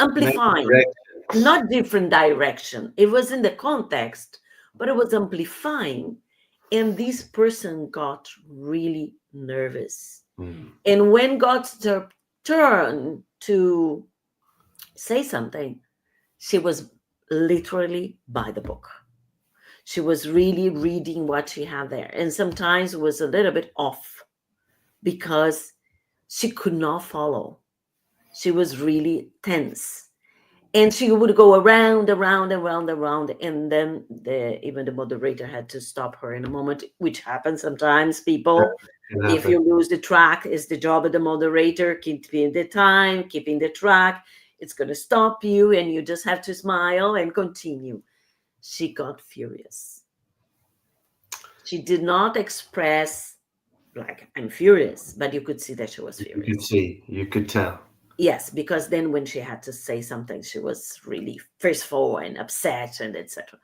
Many amplifying, directions. not different direction. It was in the context, but it was amplifying, and this person got really nervous. Mm. And when got her turn to say something, she was literally by the book. She was really reading what she had there, and sometimes it was a little bit off, because she could not follow. She was really tense, and she would go around, around, around, around, and then even the moderator had to stop her in a moment, which happens sometimes. That People, can if happen. you lose the track, it's the job of the moderator, keeping the time, keeping the track. It's going to stop you, and you just have to smile and continue. She got furious. She did not express like, I'm furious, but you could see that she was You could furious. see, you could tell. Yes, because then when she had to say something, she was really forceful and upset and etc.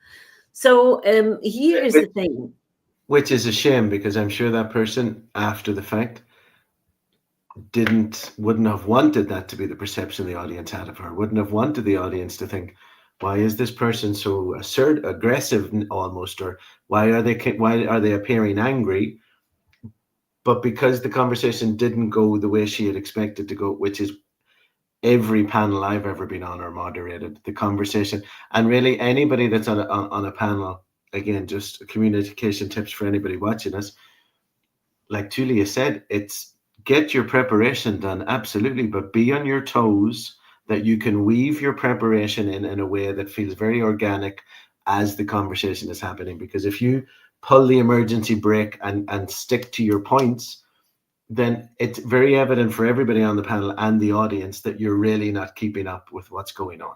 So here is the thing. Which is a shame, because I'm sure that person, after the fact, wouldn't have wanted that to be the perception the audience had of her. Wouldn't have wanted the audience to think, why is this person so aggressive almost, or why are they appearing angry? But because the conversation didn't go the way she had expected to go, which is every panel I've ever been on or moderated, the conversation, and really anybody that's on a panel, again, just communication tips for anybody watching us. Like Julia said, it's get your preparation done, absolutely, but be on your toes, that you can weave your preparation in a way that feels very organic as the conversation is happening. Because if you pull the emergency brake and stick to your points, then it's very evident for everybody on the panel and the audience that you're really not keeping up with what's going on.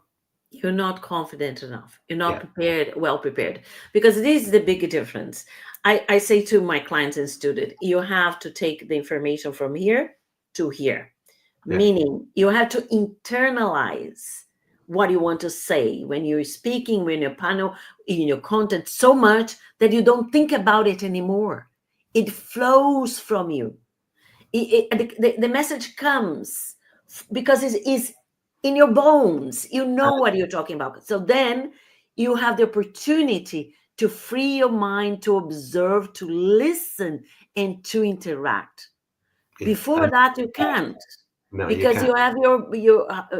You're not confident enough. You're not Yeah. prepared, well prepared, because this is the big difference. I say to my clients and students, you have to take the information from here to here, Yeah. meaning you have to internalize what you want to say when you're speaking, when you're panel, in your content, so much that you don't think about it anymore. It flows from you. The message comes because it's in your bones. You know what you're talking about. So then you have the opportunity to free your mind, to observe, to listen, and to interact. Yeah. Before that, you can't, No, you because can't. you have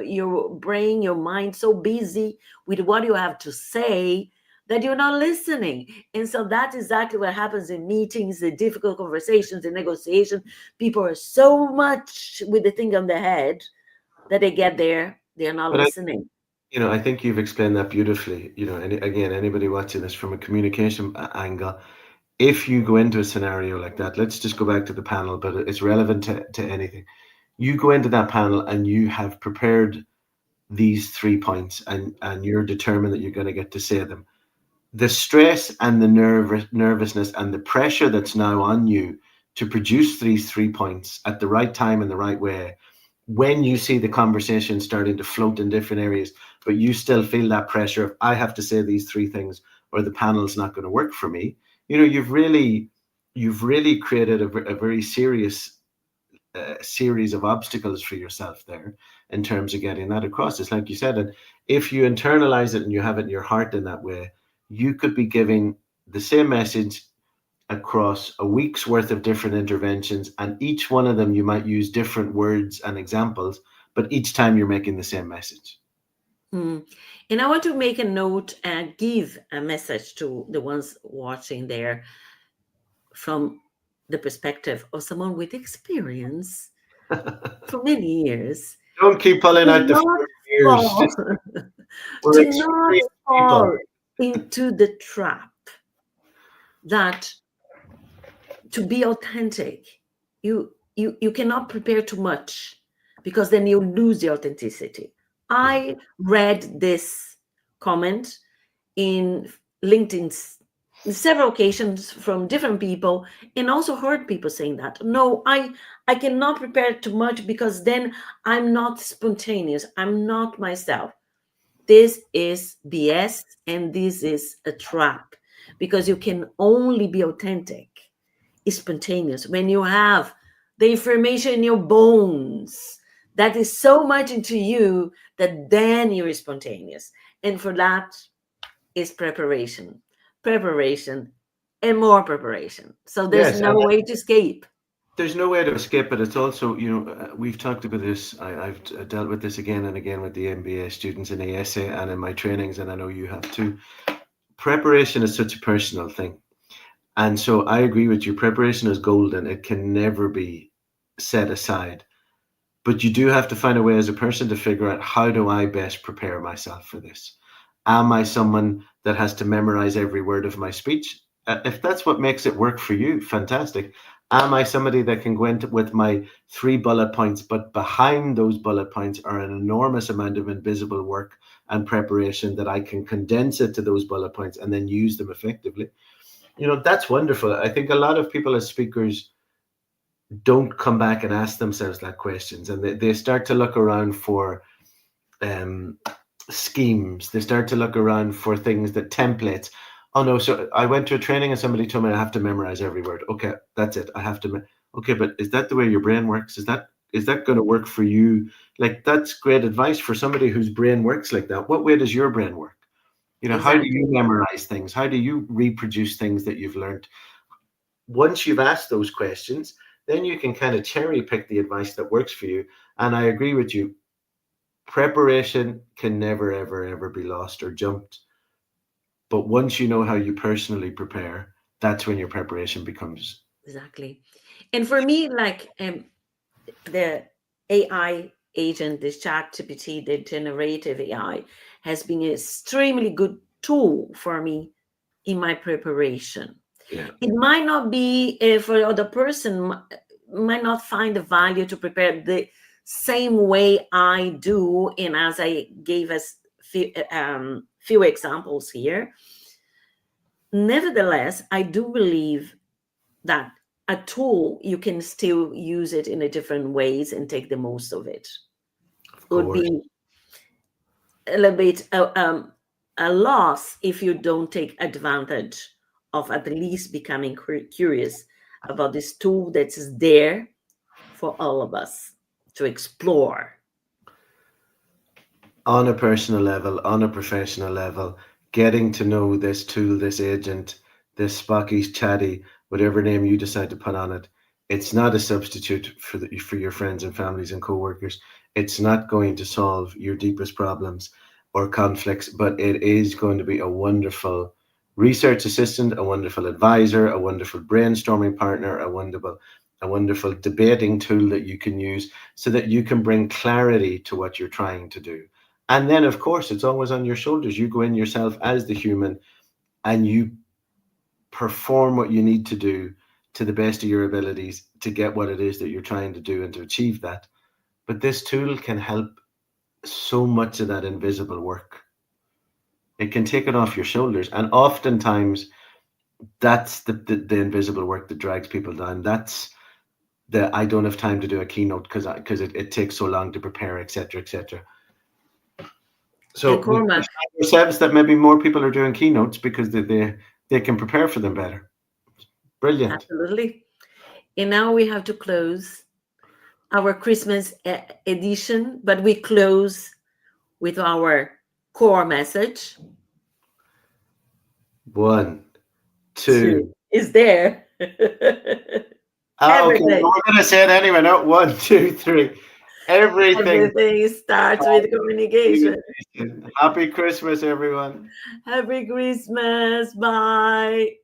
your brain, your mind so busy with what you have to say that you're not listening. And so that's exactly what happens in meetings, the difficult conversations, the negotiations. People are so much with the thing on their head that they get there, they're not But listening. I think you've explained that beautifully. And again, anybody watching this from a communication angle, if you go into a scenario like that, let's just go back to the panel, but it's relevant to anything. You go into that panel and you have prepared these 3 points, and you're determined that you're going to get to say them. The stress and the nervousness and the pressure that's now on you to produce these 3 points at the right time in the right way, when you see the conversation starting to float in different areas, but you still feel that pressure of, I have to say these 3 things or the panel's not going to work for me. You've really created a very serious series of obstacles for yourself there in terms of getting that across. It's like you said, and if you internalize it and you have it in your heart in that way, you could be giving the same message across a week's worth of different interventions, and each one of them you might use different words and examples, but each time you're making the same message. And I want to make a note and give a message to the ones watching there from the perspective of someone with experience for many years. Don't keep pulling Do out the not 4 years. fall, We're do not experienced people. fall into the trap that to be authentic, you cannot prepare too much, because then you lose the authenticity. I read this comment in LinkedIn several occasions from different people, and also heard people saying that, no, I cannot prepare too much because then I'm not spontaneous, I'm not myself. This is BS, and this is a trap, because you can only be authentic, spontaneous, when you have the information in your bones that is so much into you that then you're spontaneous. And for that is preparation, and more preparation. So there's Yes, no and way to escape. there's no way to escape it. It's also, we've talked about this. I've dealt with this again and again with the MBA students in ASA and in my trainings, and I know you have too. Preparation is such a personal thing. And so I agree with you. Preparation is golden. It can never be set aside. But you do have to find a way as a person to figure out, how do I best prepare myself for this? Am I someone that has to memorize every word of my speech? If that's what makes it work for you, fantastic. Am I somebody that can go into with my 3 bullet points, but behind those bullet points are an enormous amount of invisible work and preparation that I can condense it to those bullet points and then use them effectively? That's wonderful. I think a lot of people as speakers don't come back and ask themselves that questions, and they start to look around for um, schemes. They start to look around for things, that templates. Oh no, so I went to a training and somebody told me I have to memorize every word. Okay, that's it. I have to. Okay, but is that the way your brain works? Is that going to work for you? Like, that's great advice for somebody whose brain works like that. What way does your brain work? How do you Exactly. memorize things? How do you reproduce things that you've learned? Once you've asked those questions, then you can kind of cherry pick the advice that works for you. And I agree with you. Preparation can never, ever, ever be lost or jumped. But once you know how you personally prepare, that's when your preparation becomes. Exactly. And for me, like the AI agent, the ChatGPT, the generative AI, has been an extremely good tool for me in my preparation. Yeah, It might not be for the other person, might not find the value to prepare the same way I do. And as I gave us few examples here, nevertheless, I do believe that a tool, you can still use it in a different ways and take the most of it. of It would course. be a little bit a loss if you don't take advantage of at least becoming curious about this tool that's there for all of us to explore. On a personal level, on a professional level, getting to know this tool, this agent, this Spocky, Chatty, whatever name you decide to put on it, it's not a substitute for your friends and families and co-workers. It's not going to solve your deepest problems. or conflicts, but it is going to be a wonderful research assistant, a wonderful advisor, a wonderful brainstorming partner, a wonderful debating tool that you can use so that you can bring clarity to what you're trying to do. And then, of course, it's always on your shoulders. You go in yourself as the human and you perform what you need to do to the best of your abilities to get what it is that you're trying to do and to achieve that. But this tool can help so much of that invisible work. It can take it off your shoulders. And oftentimes that's the invisible work that drags people down. That's the I don't have time to do a keynote because it takes so long to prepare, etc., etc. So And we find Cormac, ourselves that maybe more people are doing keynotes because they can prepare for them better. Brilliant. absolutely. And now we have to close our Christmas edition, but we close with our core message. 1, Two 2. is there. Okay, Everything. we're gonna say it anyway. No, 1, 2, 3. Everything. Everything starts with communication. Happy Christmas, everyone. Happy Christmas. Bye.